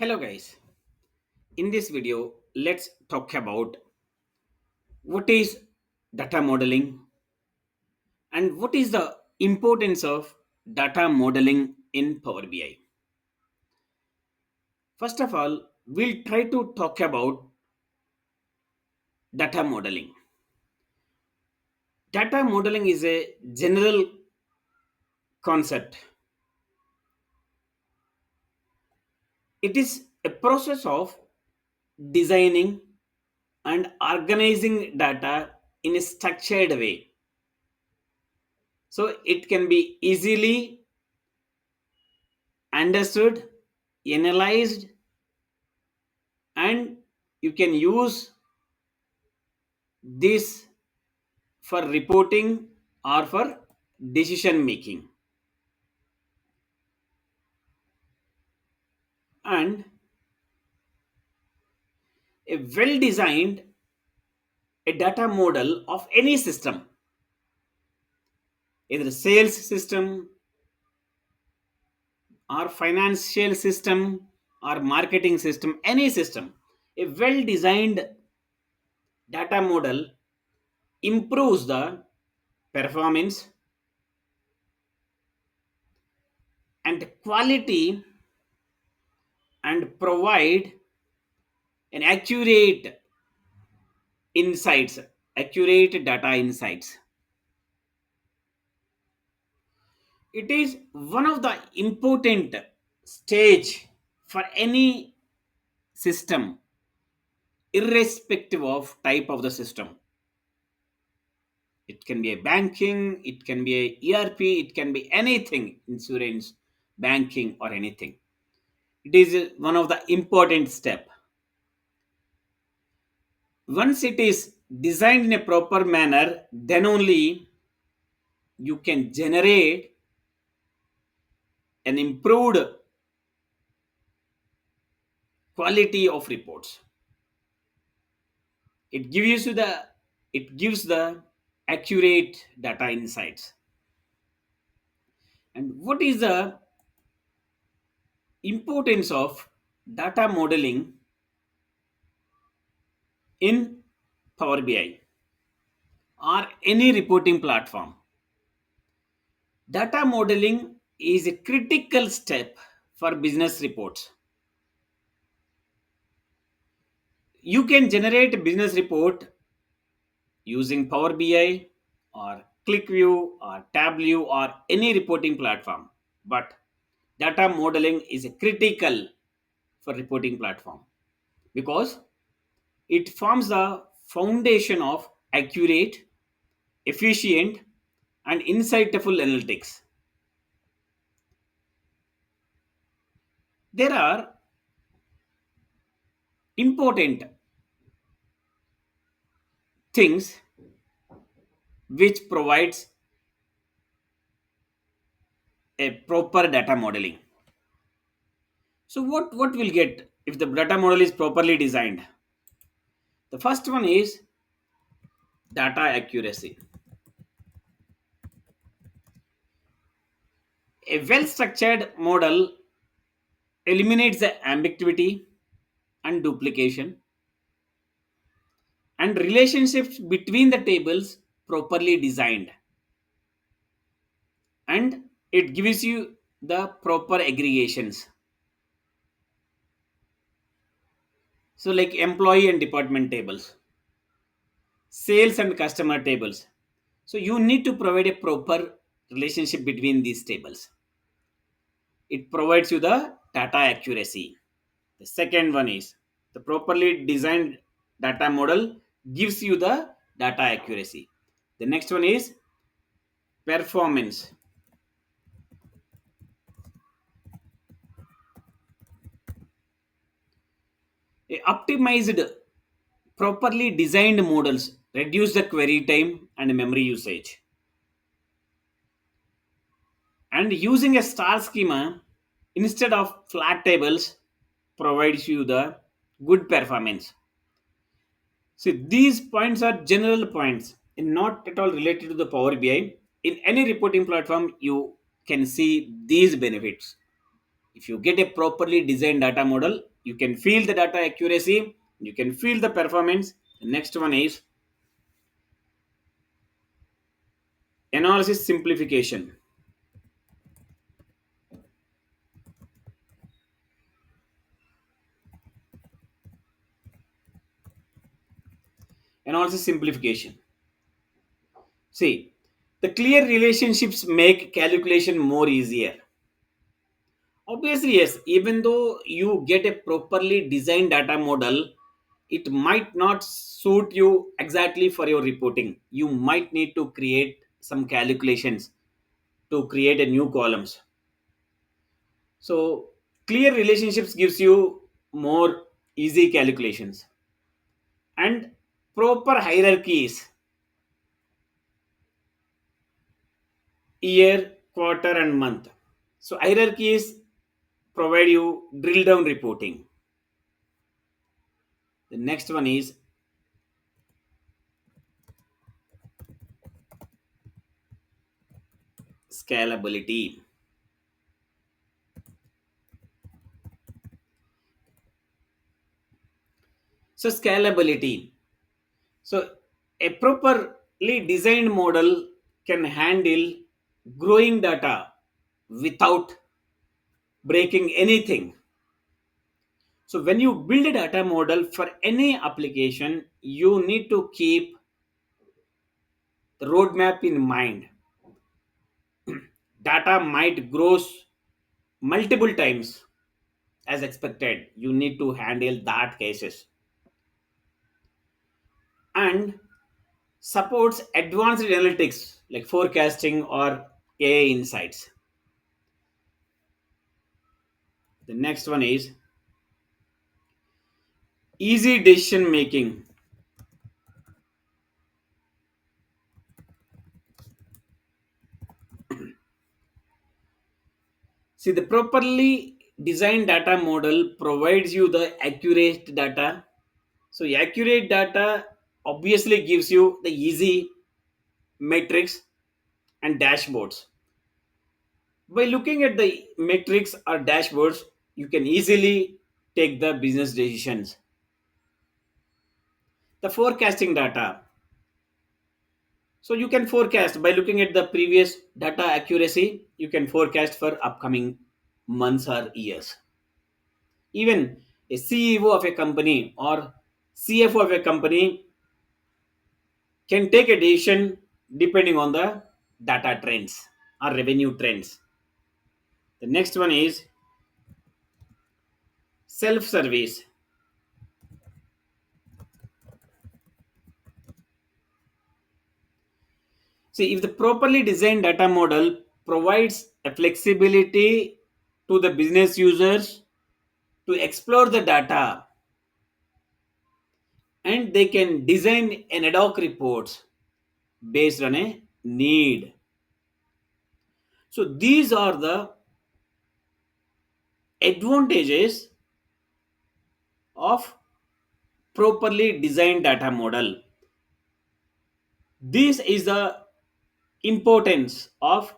Hello guys, in this video let's talk about what is data modeling and what is the importance of data modeling in Power BI. First of all, we'll try to talk about data modeling. Data modeling is a general concept. It is a process of designing and organizing data in a structured way. So it can be easily understood, analyzed, and you can use this for reporting or for decision making. And a well designed a data model of any system, either sales system or financial system or marketing system, any system, a well designed data model improves the performance and quality and provide an insights accurate data insights. It is one of the important stage for any system, irrespective of type of the system. It can be a banking, it can be a ERP, it can be anything, insurance, banking, or anything. It is one of the important step. Once it is designed in a proper manner, then only you can generate an improved quality of reports. It gives the accurate data insights. And what is the importance of data modeling in Power BI or any reporting platform? Data modeling is a critical step for business reports. You can generate a business report using Power BI or ClickView or Tableau or any reporting platform. But data modeling is critical for reporting platform because it forms the foundation of accurate, efficient, and insightful analytics. There are important things which provides a proper data modeling. So what will get if the data model is properly designed? The first one is data accuracy. A well structured model eliminates the ambiguity and duplication and relationships between the tables properly designed, and it gives you the proper aggregations. So like employee and department tables, sales and customer tables. So you need to provide a proper relationship between these tables. It provides you the data accuracy. The second one is the properly designed data model gives you the data accuracy. The next one is performance. A optimized, properly designed models reduce the query time and memory usage. And using a star schema instead of flat tables provides you the good performance. So these points are general points and not at all related to the Power BI. In any reporting platform, you can see these benefits. If you get a properly designed data model, You can feel the data accuracy, you can feel the performance. The next one is analysis simplification. Analysis simplification. See, the clear relationships make calculation more easier. Obviously, yes, even though you get a properly designed data model, it might not suit you exactly for your reporting. You might need to create some calculations to create a new columns. So clear relationships gives you more easy calculations and proper hierarchies, year, quarter, and month. So hierarchies provide you drill down reporting. The next one is scalability. So scalability. So a properly designed model can handle growing data without breaking anything. So when you build a data model for any application, you need to keep the roadmap in mind. Data might grow multiple times as expected. You need to handle that cases and supports advanced analytics like forecasting or AI insights. The next one is easy decision making. See, the properly designed data model provides you the accurate data. So, accurate data obviously gives you the easy metrics and dashboards. By looking at the metrics or dashboards, you can easily take the business decisions. The forecasting data. So, you can forecast by looking at the previous data accuracy, you can forecast for upcoming months or years. Even a CEO of a company or CFO of a company can take a decision depending on the data trends or revenue trends. The next one is self service. See, if the properly designed data model provides a flexibility to the business users to explore the data, and they can design an ad hoc reports based on a need. So these are the advantages of properly designed data model. This is the importance of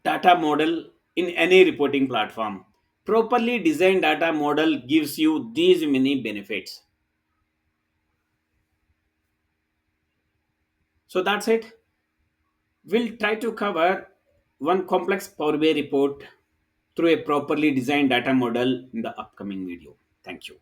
data model in any reporting platform. Properly designed data model gives you these many benefits. So that's it. We'll try to cover one complex Power BI report through a properly designed data model in the upcoming video. Thank you.